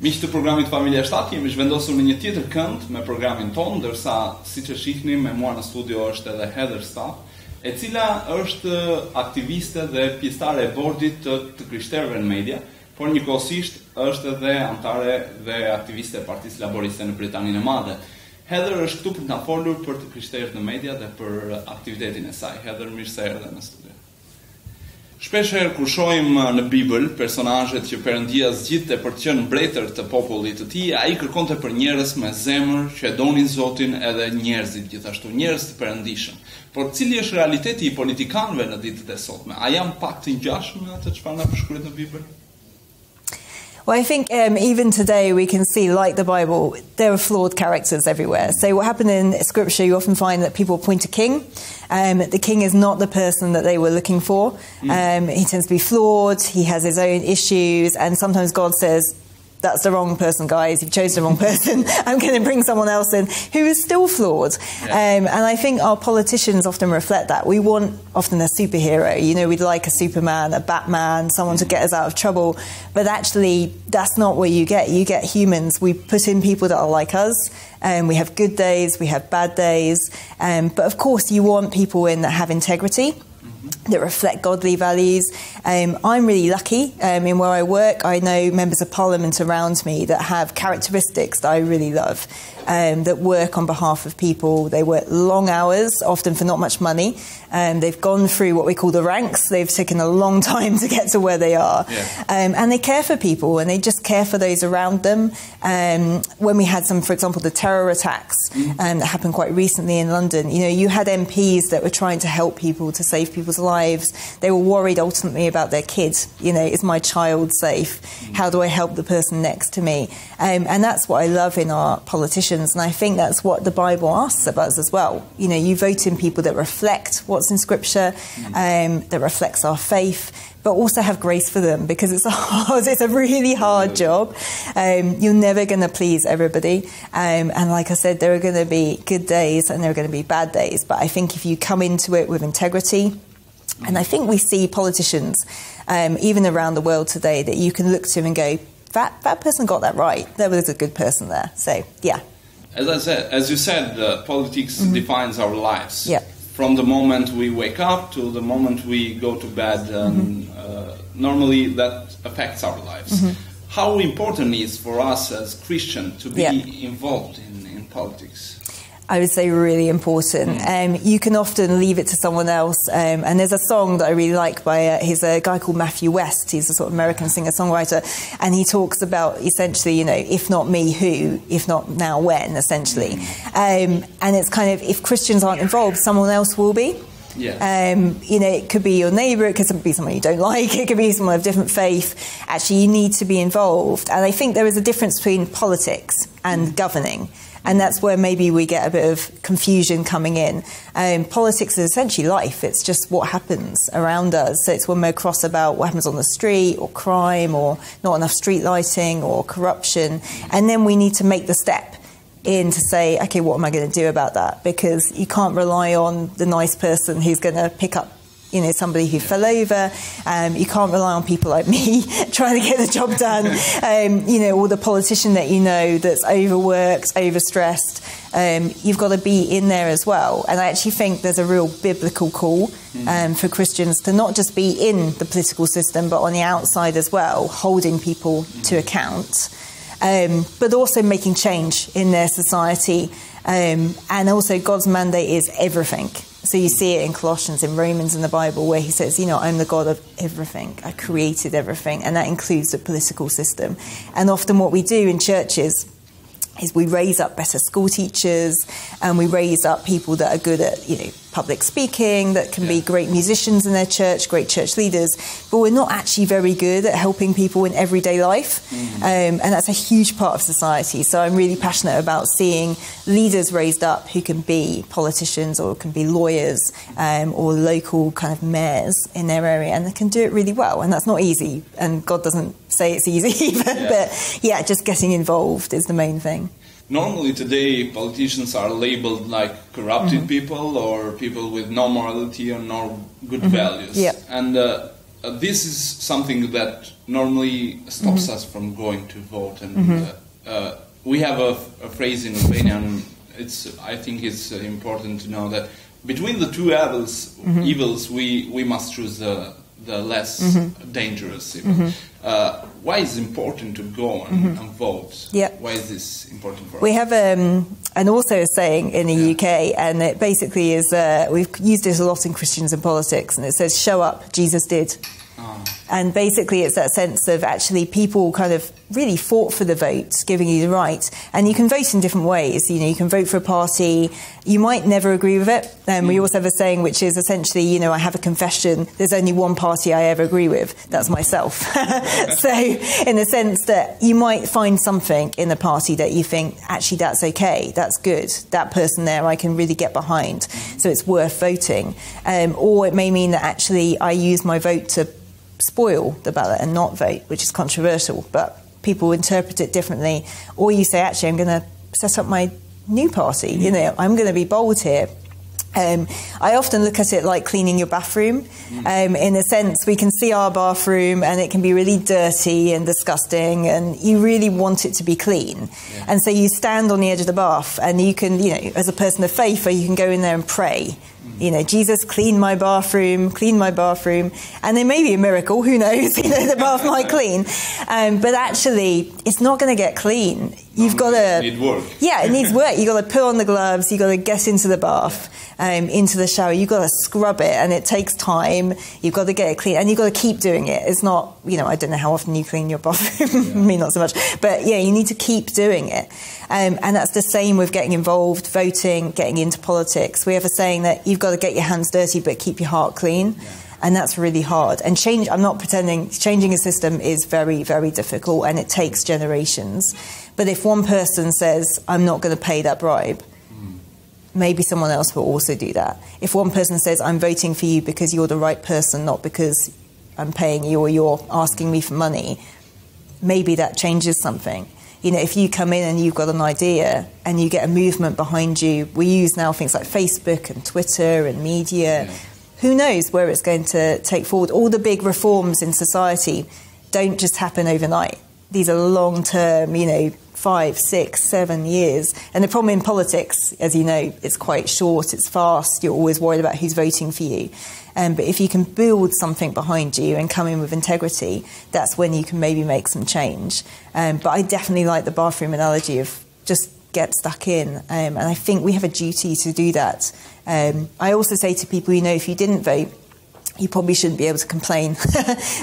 Miq të programit Familja është, jemi zhvendosur në një tjetër kënd me programin tonë, ndërsa siç e shihni me mua në studio është edhe Heather, e cila është aktiviste dhe pjesëtare e bordit të Krishterëve në media, por njëkohësisht është edhe anëtare dhe aktiviste e Partisë Laboriste në Britaninë e Madhe. Heather është këtu për të na folur për Të Krishterët në media dhe për aktivitetin e saj. Heather, mirë se erdhe në studio. Shpesh herë kur shohim në Bibël personazhet që Perëndia zgjidhte për të qenë mbretër të popullit të tij, ai kërkonte për njerëz me zemër që e donin Zotin edhe njerëzit gjithashtu, njerëz të perëndishëm. Por cili është realiteti i politikanëve në ditët e sotme? A janë pak të ngjashëm me atë çfarë na përshkruhet në Bibël? Well, I think even today we can see, like the Bible, there are flawed characters everywhere. So what happened in Scripture, you often find that people appoint a king. The king is not the person that they were looking for. He tends to be flawed, he has his own issues, and sometimes God says, that's the wrong person, guys. You've chosen the wrong person. I'm going to bring someone else in who is still flawed. And I think our politicians often reflect that. We want often a superhero. You know, we'd like a Superman, a Batman, someone to get us out of trouble. But actually, that's not what you get. You get humans. We put in people that are like us. We have good days, we have bad days. But of course, you want people in that have integrity, that reflect godly values. I'm really lucky in where I work. I know members of parliament around me that have characteristics that I really love, that work on behalf of people. They work long hours, often for not much money. They've gone through what we call the ranks. They've taken a long time to get to where they are. And they care for people, and they just care for those around them. When we had some, for example, the terror attacks that happened quite recently in London, you know, you had MPs that were trying to help people, to save people's lives. They were worried ultimately about their kids. You know, is my child safe? How do I help the person next to me? And that's what I love in our politicians, and I think that's what the Bible asks of us as well. You know, you vote in people that reflect what's in Scripture, that reflects our faith, but also have grace for them, because it's a really hard job. You're never going to please everybody. And like I said, there are going to be good days and there are going to be bad days. But I think if you come into it with integrity, and I think we see politicians, even around the world today, that you can look to and go, that person got that right. There was a good person there. So, yeah. As you said, politics defines our lives. Yeah. From the moment we wake up to the moment we go to bed, normally that affects our lives. How important is for us as Christians to be involved in politics? I would say really important. You can often leave it to someone else. And there's a song that I really like by he's a guy called Matthew West. He's a sort of American singer-songwriter. And he talks about essentially, you know, if not me, who? If not now, when, essentially. And it's kind of, if Christians aren't involved, someone else will be. You know, it could be your neighbour, it could be someone you don't like, it could be someone of different faith. Actually, you need to be involved. And I think there is a difference between politics and governing. And that's where maybe we get a bit of confusion coming in. Politics is essentially life. It's just what happens around us. So it's when we're cross about what happens on the street, or crime, or not enough street lighting, or corruption. And then we need to make the step in to say, okay, what am I going to do about that? Because you can't rely on the nice person who's going to pick up, you know, somebody who fell over. You can't rely on people like me trying to get the job done. You know, or the politician that you know that's overworked, overstressed. You've got to be in there as well. And I actually think there's a real biblical call for Christians to not just be in the political system, but on the outside as well, holding people to account. But also making change in their society. And also God's mandate is everything. So you see it in Colossians, in Romans, in the Bible, where he says, you know, I'm the God of everything. I created everything. And that includes the political system. And often what we do in churches is we raise up better school teachers, and we raise up people that are good at, you know, public speaking, that can be great musicians in their church, great church leaders, but we're not actually very good at helping people in everyday life. And that's a huge part of society. So I'm really passionate about seeing leaders raised up who can be politicians, or can be lawyers, or local kind of mayors in their area, and they can do it really well. And that's not easy, and God doesn't say it's easy either, but yeah, just getting involved is the main thing. Normally today, politicians are labeled like corrupted people, or people with no morality or no good values. And this is something that normally stops us from going to vote, and we have a phrase in Albanian. I think it's important to know that between the two evils, we must choose the less dangerous evil. Why is it important to go and vote? Why is this important for us? We have and also a saying in the UK, and it basically is, we've used it a lot in Christians and politics, and it says, show up, Jesus did. And basically it's that sense of actually people kind of really fought for the vote, giving you the right. And you can vote in different ways. You know, you can vote for a party. You might never agree with it. We also have a saying which is essentially, you know, I have a confession. There's only one party I ever agree with. That's myself. So in the sense that you might find something in the party that you think, actually, that's okay. That's good. That person there I can really get behind. So it's worth voting. Or it may mean that actually I use my vote to spoil the ballot and not vote, which is controversial, but people interpret it differently. Or you say, actually, I'm going to set up my new party. You know, I'm going to be bold here. I often look at it like cleaning your bathroom. In a sense, we can see our bathroom and it can be really dirty and disgusting, and you really want it to be clean. And so you stand on the edge of the bath and you can, you know, as a person of faith, or you can go in there and pray. You know, Jesus, clean my bathroom, and there may be a miracle, who knows, you know, the bath might clean, but actually it's not going to get clean. You've got to... It needs work. Yeah, it needs work. You've got to put on the gloves, you've got to get into the bath, into the shower, you've got to scrub it, and it takes time, you've got to get it clean, and you've got to keep doing it. It's not, you know, I don't know how often you clean your bathroom, me not so much, but yeah, you need to keep doing it. And that's the same with getting involved, voting, getting into politics. We have a saying that you've got to get your hands dirty but keep your heart clean. And that's really hard. And change, I'm not pretending, changing a system is very, very difficult, and it takes generations. But if one person says, I'm not going to pay that bribe, maybe someone else will also do that. If one person says, I'm voting for you because you're the right person, not because I'm paying you or you're asking me for money, maybe that changes something. You know, if you come in and you've got an idea and you get a movement behind you, we use now things like Facebook and Twitter and media. Who knows where it's going to take forward? All the big reforms in society don't just happen overnight. These are long-term, you know, 5, 6, 7 years. And the problem in politics, as you know, it's quite short, it's fast, you're always worried about who's voting for you. But if you can build something behind you and come in with integrity, that's when you can maybe make some change. But I definitely like the bathroom analogy of just get stuck in. And I think we have a duty to do that. I also say to people, you know, if you didn't vote, you probably shouldn't be able to complain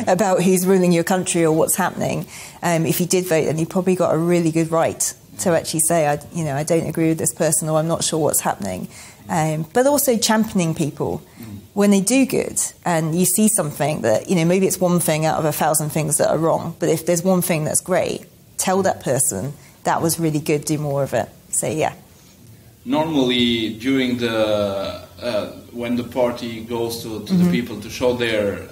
about who's ruling your country or what's happening. If you did vote, then you probably got a really good right to actually say, I don't agree with this person, or I'm not sure what's happening. But also championing people when they do good, and you see something that, you know, maybe it's one thing out of 1,000 things that are wrong, but if there's one thing that's great, tell that person that was really good, do more of it. So yeah. Normally, during the when the party goes to the people to show their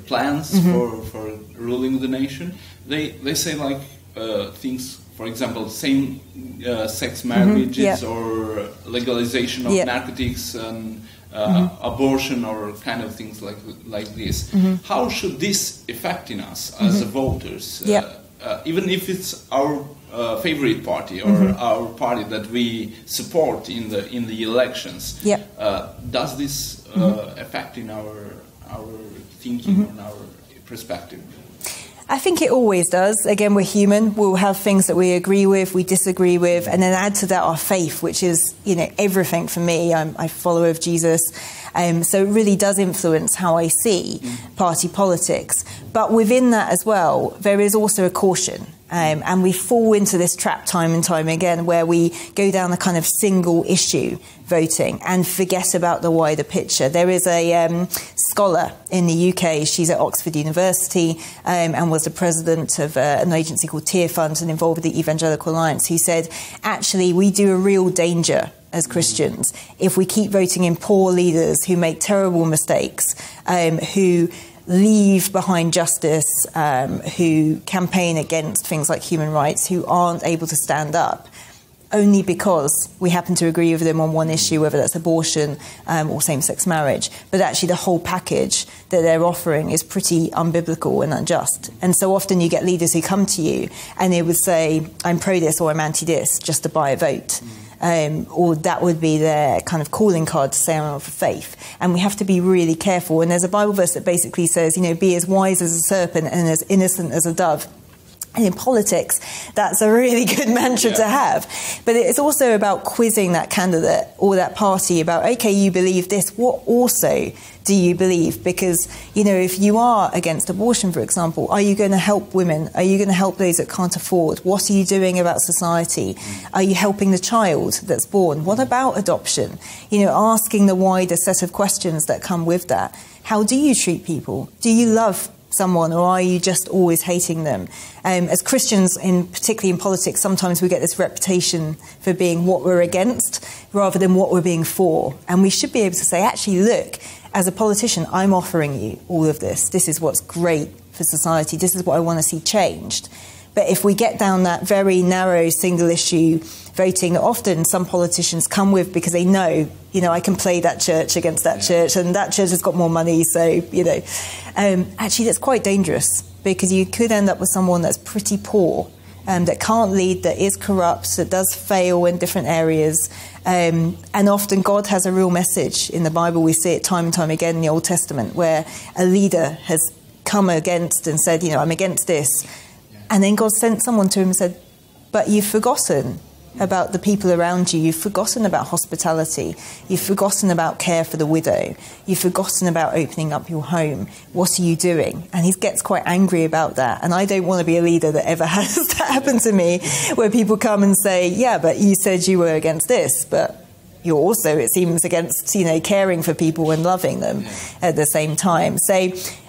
plans for ruling the nation, they say like things. For example, same-sex marriages or legalization of narcotics and abortion or kind of things like this. How should this affect in us as voters? Even if it's our favorite party or our party that we support in the elections, does this affect in our thinking and our perspective? I think it always does. Again, we're human. We'll have things that we agree with, we disagree with, and then add to that our faith, which is, you know, everything for me. I'm a follower of Jesus. So it really does influence how I see party politics. But within that as well, there is also a caution. And we fall into this trap time and time again where we go down the kind of single issue voting and forget about the wider picture. There is a scholar in the UK, she's at Oxford University and was the president of an agency called Tear Fund and involved with the Evangelical Alliance, who said, actually, we do a real danger as Christians if we keep voting in poor leaders who make terrible mistakes, who leave behind justice, who campaign against things like human rights, who aren't able to stand up. only because we happen to agree with them on one issue, whether that's abortion or same-sex marriage. But actually the whole package that they're offering is pretty unbiblical and unjust. And so often you get leaders who come to you and they would say, I'm pro-this or I'm anti-this, just to buy a vote. Or that would be their kind of calling card to say I'm of faith. And we have to be really careful. And there's a Bible verse that basically says, you know, be as wise as a serpent and as innocent as a dove. And in politics, that's a really good mantra to have. But it's also about quizzing that candidate or that party about, okay, you believe this, what also do you believe? Because, you know, if you are against abortion, for example, are you going to help women? Are you going to help those that can't afford? What are you doing about society? Are you helping the child that's born? What about adoption? You know, asking the wider set of questions that come with that. How do you treat people? Do you love someone, or are you just always hating them? As Christians, particularly in politics, sometimes we get this reputation for being what we're against rather than what we're being for. And we should be able to say, actually, look, as a politician, I'm offering you all of this. This is what's great for society. This is what I want to see changed. But if we get down that very narrow single issue voting that often some politicians come with because they know, you know, I can play that church against that church and that church has got more money, so, you know. Actually, that's quite dangerous because you could end up with someone that's pretty poor, that can't lead, that is corrupt, that does fail in different areas. And often God has a real message in the Bible. We see it time and time again in the Old Testament where a leader has come against and said, you know, I'm against this. And then God sent someone to him and said, but you've forgotten about the people around you. You've forgotten about hospitality. You've forgotten about care for the widow. You've forgotten about opening up your home. What are you doing? And he gets quite angry about that. And I don't want to be a leader that ever has that happen to me, where people come and say, yeah, but you said you were against this, but you're also, it seems, against, you know, caring for people and loving them at the same time. So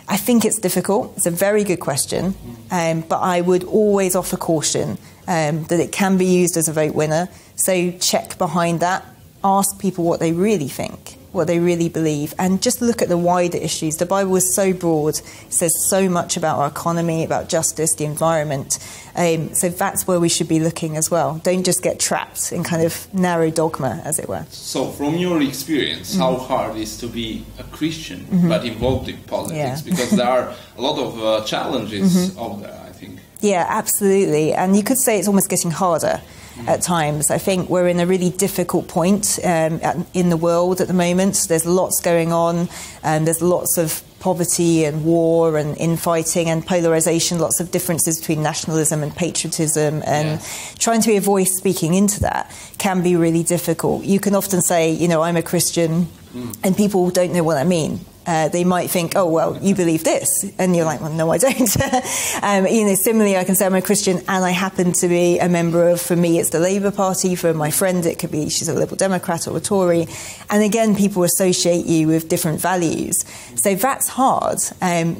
I think it's difficult. It's a very good question. But I would always offer caution that it can be used as a vote winner. So check behind that. Ask people what they really think, what they really believe, and just look at the wider issues. The Bible is so broad. It says so much about our economy, about justice, the environment. So that's where we should be looking as well. Don't just get trapped in kind of narrow dogma, as it were. So from your experience, how hard is to be a Christian but involved in politics? Because there are a lot of challenges out there, I think. Yeah, absolutely. And you could say it's almost getting harder at times. I think we're in a really difficult point in the world at the moment. There's lots going on, and there's lots of poverty and war and infighting and polarization, lots of differences between nationalism and patriotism, and trying to be a voice speaking into that can be really difficult. You can often say, you know, I'm a Christian, and people don't know what I mean. They might think, oh, well, you believe this. And you're like, well, no, I don't. You know, similarly, I can say I'm a Christian and I happen to be a member of, for me, it's the Labour Party. For my friend, it could be she's a Liberal Democrat or a Tory. And again, people associate you with different values. So that's hard,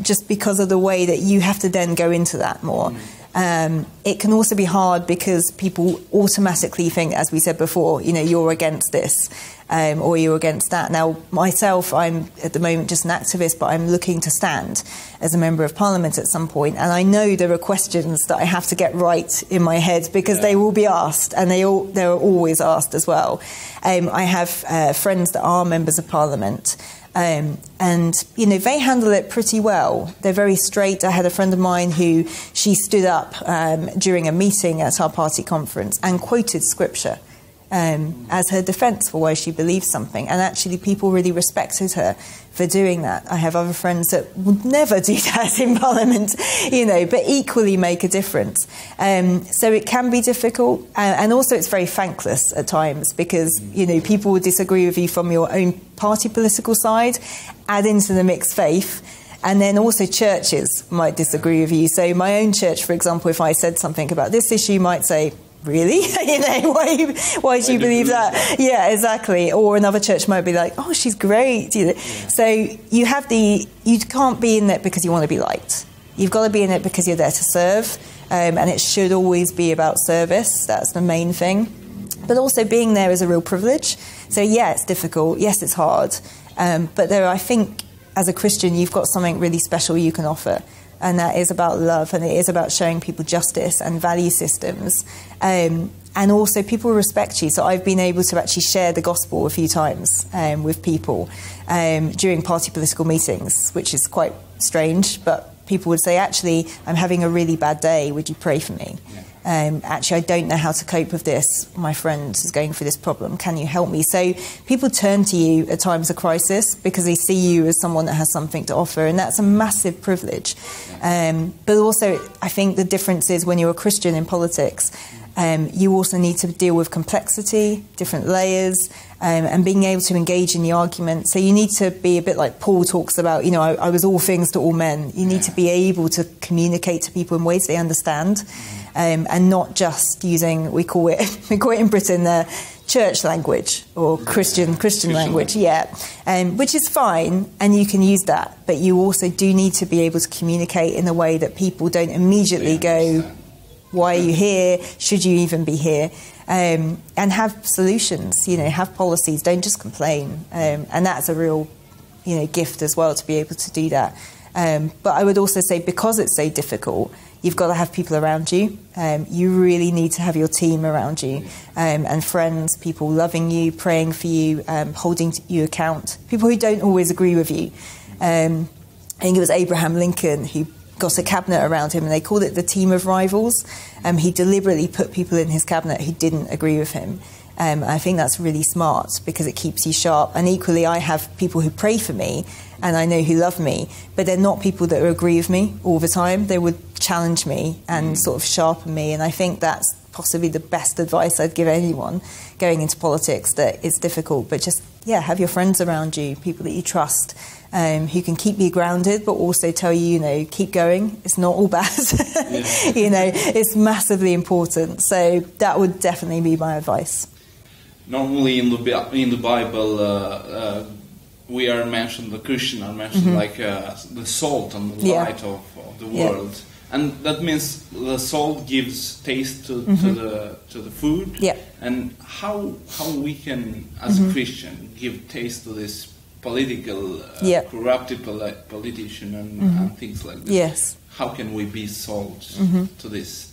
just because of the way that you have to then go into that more. It can also be hard because people automatically think, as we said before, you know, you're against this. Or you're against that. Now, myself, I'm at the moment just an activist, but I'm looking to stand as a member of Parliament at some point. And I know there are questions that I have to get right in my head because they will be asked, and they're always asked as well. I have friends that are members of Parliament. And, you know, they handle it pretty well. They're very straight. I had a friend of mine who she stood up during a meeting at our party conference and quoted scripture as her defence for why she believes something. And actually people really respected her for doing that. I have other friends that would never do that in Parliament, you know, but equally make a difference. So it can be difficult. And also it's very thankless at times because, you know, people would disagree with you from your own party political side, add into the mix faith, and then also churches might disagree with you. So my own church, for example, if I said something about this issue, might say, really? You know, why do you believe that? Yeah, exactly. Or another church might be like, oh, she's great. You know? So you can't be in it because you want to be liked. You've got to be in it because you're there to serve. And it should always be about service. That's the main thing. But also being there is a real privilege. So yeah, it's difficult. Yes, it's hard. But there, I think, as a Christian, you've got something really special you can offer. And that is about love, and it is about showing people justice and value systems. And and also people respect you. So I've been able to actually share the gospel a few times with people during party political meetings, which is quite strange, but people would say, actually, I'm having a really bad day, would you pray for me? Actually, I don't know how to cope with this. My friend is going through this problem. Can you help me? So people turn to you at times of crisis because they see you as someone that has something to offer, and that's a massive privilege. But also, I think the difference is when you're a Christian in politics, you also need to deal with complexity, different layers, and being able to engage in the argument. So you need to be a bit like Paul talks about, I was all things to all men. You need to be able to communicate to people in ways they understand, and not just using, we call it in Britain, church language or Christian language, which is fine, and you can use that, but you also do need to be able to communicate in a way that people don't immediately go, why are you here? Should you even be here? And have solutions, have policies, don't just complain. And that's a real, gift as well to be able to do that. But I would also say, because it's so difficult, you've got to have people around you. You really need to have your team around you, and friends, people loving you, praying for you, holding you account, people who don't always agree with you. I think it was Abraham Lincoln who got a cabinet around him, and they called it the team of rivals. He deliberately put people in his cabinet who didn't agree with him. I think that's really smart because it keeps you sharp. And equally, I have people who pray for me and I know who love me, but they're not people that agree with me all the time. They would challenge me and sort of sharpen me. And I think that's possibly the best advice I'd give anyone going into politics, that it's difficult, but just, have your friends around you, people that you trust, who can keep you grounded, but also tell you, keep going. It's not all bad. It's massively important. So that would definitely be my advice. Normally in the Bible, we are mentioned, the Christian are mentioned like the salt and the light of the world. And that means the salt gives taste to the food. Yeah. And how we can, as a Christian, give taste to this political, corrupted politician and things like this. Yes. How can we be salt to this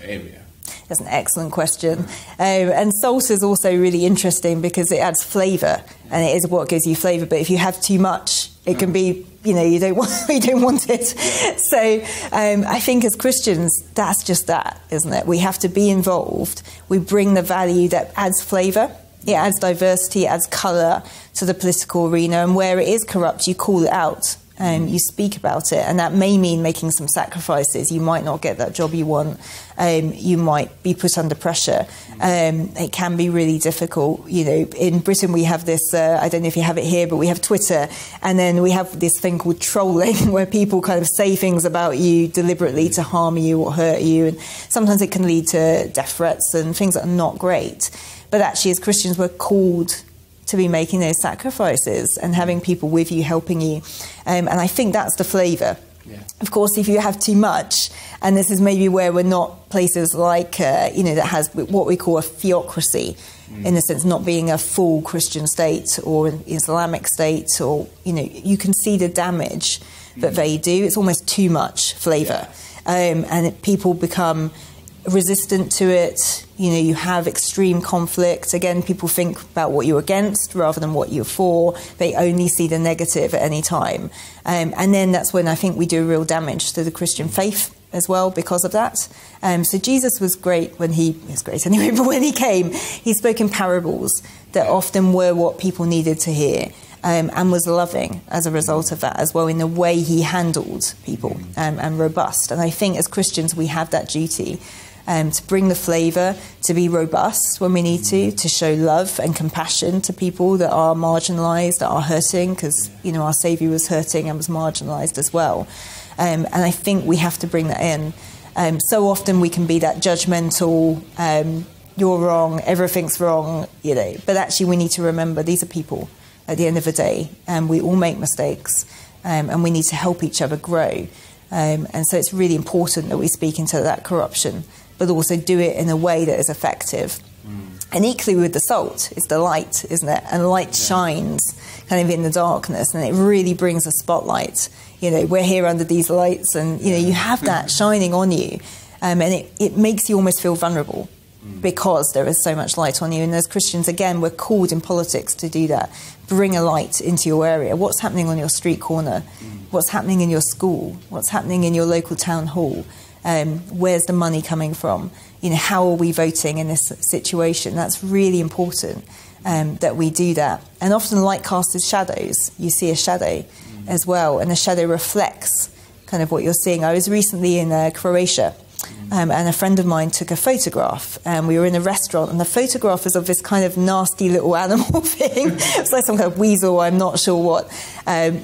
area? That's an excellent question. And salt is also really interesting because it adds flavour, and it is what gives you flavour. But if you have too much, it can be, you don't want it. Yeah. So I think as Christians, that's just that, isn't it? We have to be involved. We bring the value that adds flavour. It adds diversity, it adds colour to the political arena. And where it is corrupt, you call it out. You speak about it, and that may mean making some sacrifices. You might not get that job you want. You might be put under pressure. It can be really difficult. In Britain we have this, I don't know if you have it here, but we have Twitter, and then we have this thing called trolling, where people kind of say things about you deliberately to harm you or hurt you, and sometimes it can lead to death threats and things that are not great. But actually, as Christians, we're called to be making those sacrifices and having people with you, helping you. And I think that's the flavour. Yeah. Of course, if you have too much, and this is maybe where we're not places like, that has what we call a theocracy, in the sense not being a full Christian state or an Islamic state, or, you can see the damage that they do. It's almost too much flavour. Yeah. And people become resistant to it. You have extreme conflict. Again, people think about what you're against rather than what you're for. They only see the negative at any time. And then that's when I think we do real damage to the Christian faith as well because of that. So Jesus was great when he was great anyway, but when he came, he spoke in parables that often were what people needed to hear. And was loving as a result of that as well, in the way he handled people, and robust. And I think as Christians we have that duty to bring the flavour, to be robust when we need to show love and compassion to people that are marginalised, that are hurting, because our Saviour was hurting and was marginalised as well. And I think we have to bring that in. So often we can be that judgmental, you're wrong, everything's wrong, but actually we need to remember these are people at the end of the day, and we all make mistakes, and we need to help each other grow. And so it's really important that we speak into that corruption, but also do it in a way that is effective. And equally with the salt, it's the light, isn't it? And light shines kind of in the darkness, and it really brings a spotlight. We're here under these lights, and you have that shining on you, and it makes you almost feel vulnerable. because there is so much light on you. And as Christians, again, we're called in politics to do that. Bring a light into your area. What's happening on your street corner? What's happening in your school? What's happening in your local town hall? Where's the money coming from? How are we voting in this situation? That's really important that we do that. And often light casts shadows. You see a shadow as well, and the shadow reflects kind of what you're seeing. I was recently in Croatia, and a friend of mine took a photograph, and we were in a restaurant, and the photograph was of this kind of nasty little animal thing. It's like some kind of weasel, I'm not sure what,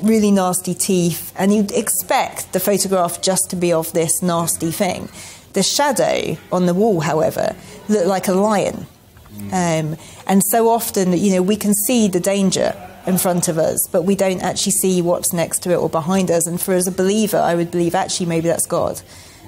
really nasty teeth, and you'd expect the photograph just to be of this nasty thing. The shadow on the wall, however, looked like a lion. And so often, we can see the danger in front of us, but we don't actually see what's next to it or behind us. And for as a believer, I would believe actually maybe that's God.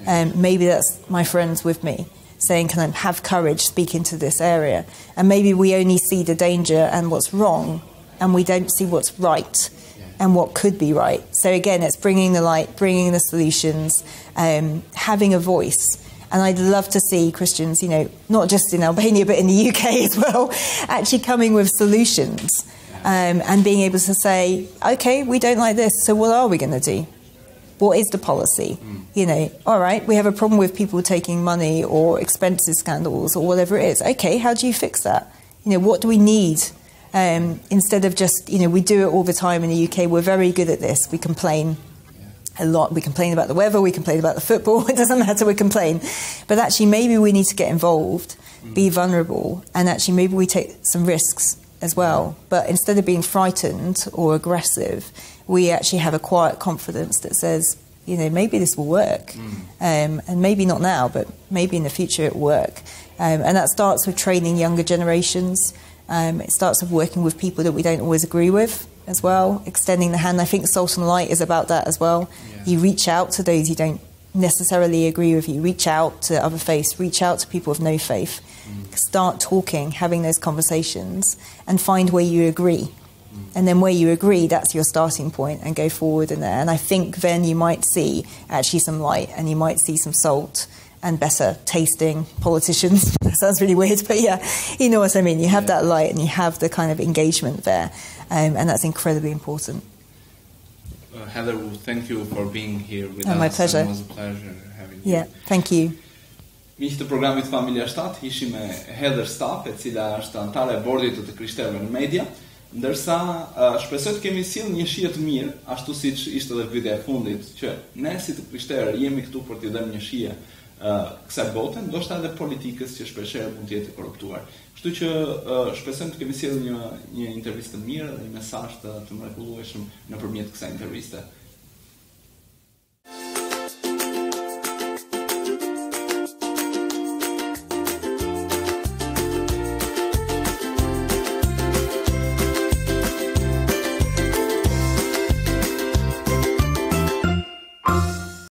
Maybe that's my friends with me saying, can I have courage, speak into this area? And maybe we only see the danger and what's wrong, and we don't see what's right and what could be right. So again, it's bringing the light, bringing the solutions, having a voice. And I'd love to see Christians, not just in Albania, but in the UK as well, actually coming with solutions and being able to say, okay, we don't like this, so what are we going to do? What is the policy? All right, we have a problem with people taking money or expenses scandals or whatever it is. Okay, how do you fix that? What do we need? Instead of just, we do it all the time in the UK. We're very good at this. We complain a lot. We complain about the weather, we complain about the football, it doesn't matter, we complain. But actually maybe we need to get involved, be vulnerable, and actually maybe we take some risks as well. But instead of being frightened or aggressive, we actually have a quiet confidence that says, maybe this will work. And maybe not now, but maybe in the future it will work. And that starts with training younger generations. It starts with working with people that we don't always agree with as well, extending the hand. I think Salt and Light is about that as well. You reach out to those you don't necessarily agree with. You reach out to other faiths, reach out to people of no faith. Start talking, having those conversations, and find where you agree. And then where you agree, that's your starting point, and go forward in there. And I think then you might see actually some light, and you might see some salt and better tasting politicians. That sounds really weird, but yeah, you know what I mean. You have that light and you have the kind of engagement there, and that's incredibly important. Heather, thank you for being here with us. My pleasure. It was a pleasure having you. Yeah, thank you. Miq të programit Familja 7, ishim me Heather Staff, e cila është anëtare e bordit të Krishterëve në media, ndërsa shpresoj të kemi sjell një shije të mirë, ashtu siç ishte edhe pyetja e fundit, që ne si të Krishterë jemi këtu për t'i dhënë një shije kësaj bote, ndoshta edhe politikës që shpeshherë mund të jetë korruptuar. Kështu që shpresojmë të kemi sjellë një intervistë të mirë dhe një mesazh të mrekullueshëm nëpërmjet kësaj interviste.